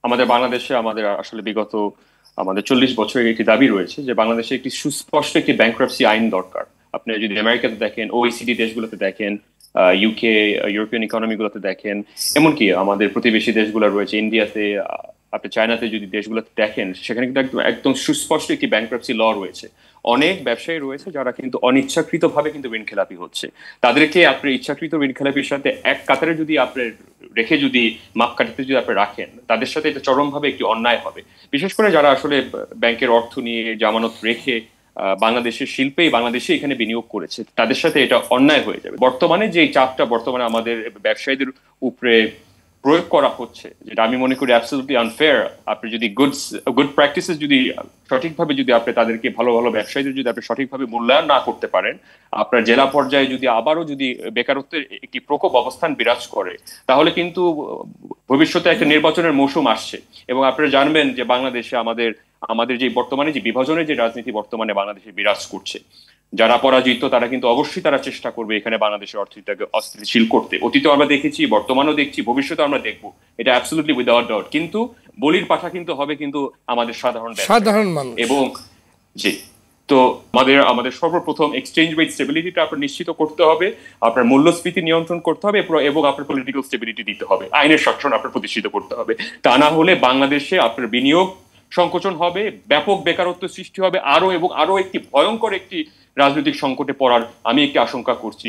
আমাদের বাংলাদেশে আমাদের আসলে বিগত আমাদের 40 বছরের একটি দাবি রয়েছে যে বাংলাদেশে একটি সুস্পষ্ট একটি ব্যাংক্রাপসি আইন দরকার। আপনি যদি আমেরিকাতে দেখেন, ওইসিডি দেশগুলোতে দেখেন, ইউকে, ইউরোপিয়ান ইকোনমি গুলোতে দেখেন, এমনকি আমাদের প্রতিবেশী দেশগুলো রয়েছে ইন্ডিয়াতে, আপনি চায়নাতে যদি দেশগুলোতে দেখেন, সেখানে কিন্তু একদম একদম সুস্পষ্ট একটি ব্যাংক্রাপসি ল রয়েছে। অনেক ব্যবসায়ী রয়েছে যারা কিন্তু অনিচ্ছাকৃত ভাবে কিন্তু ঋণ খেলাপি হচ্ছে। তাদেরকে আপনার ইচ্ছাকৃত ঋণ খেলাপির সাথে এক কাতারে যদি আপনি রেখে যদি মাপকাঠিতে যদি আপনি রাখেন, তাদের সাথে এটা চরমভাবে একটি অন্যায় হবে। বিশেষ করে যারা আসলে ব্যাংকের অর্থ নিয়ে জামানত রেখে বাংলাদেশের শিল্পে বাংলাদেশে এখানে বিনিয়োগ করেছে, তাদের সাথে এটা অন্যায় হয়ে যাবে। বর্তমানে যে চাপটা বর্তমানে আমাদের ব্যবসায়ীদের উপরে প্রয়োগ করা হচ্ছে, যেটা আমি মনে করি অ্যাবসলিউটলি আনফেয়ার। আপনি যদি গুড প্র্যাকটিসেস যদি সঠিকভাবে যদি আপনি তাদেরকে ভালো ভালো ব্যবসায়ীদের যদি আপনি সঠিকভাবে মূল্যায়ন না করতে পারেন, আপনার জেলা পর্যায়ে যদি আবারও যদি বেকারত্বের একটি প্রকোপ অবস্থান বিরাজ করে, তাহলে কিন্তু ভবিষ্যতে একটা নির্বাচনের মৌসুম আসছে। এবং আপনারা জানবেন যে বাংলাদেশে আমাদের আমাদের যে বর্তমানে যে বিভাজনের যে রাজনীতি বর্তমানে বাংলাদেশে বিরাজ করছে, যারা পরাজিত তারা কিন্তু অবশ্যই তারা চেষ্টা করবে এখানে বাংলাদেশের অর্থনীতিটাকে অস্থিতিশীল করতে। অতীতে আমরা দেখেছি, বর্তমানেও দেখছি, ভবিষ্যতে আমরা দেখবো। এটা অ্যাবসলিউটলি উইদাউট ডাউট। কিন্তু বলির পাঠা কিন্তু হবে কিন্তু আমাদের সাধারণ ব্যবসায়ী। সাধারণ মানুষ। এবং জি, তো আমাদের আমাদের সর্বপ্রথম এক্সচেঞ্জ রেট স্টেবিলিটিটা আপনার নিশ্চিত করতে হবে, আপনার মূল্যস্ফীতি নিয়ন্ত্রণ করতে হবে, এবং আপনার পলিটিক্যাল স্টেবিলিটি দিতে হবে, আইনের শাসন আপনার প্রতিষ্ঠিত করতে হবে। তা না হলে বাংলাদেশে আপনার বিনিয়োগ সংকোচন হবে, ব্যাপক বেকারত্ব সৃষ্টি হবে, আরো এবং আরো একটি ভয়ঙ্কর একটি রাজনৈতিক সংকটে পড়ার আমি একটি আশঙ্কা করছি।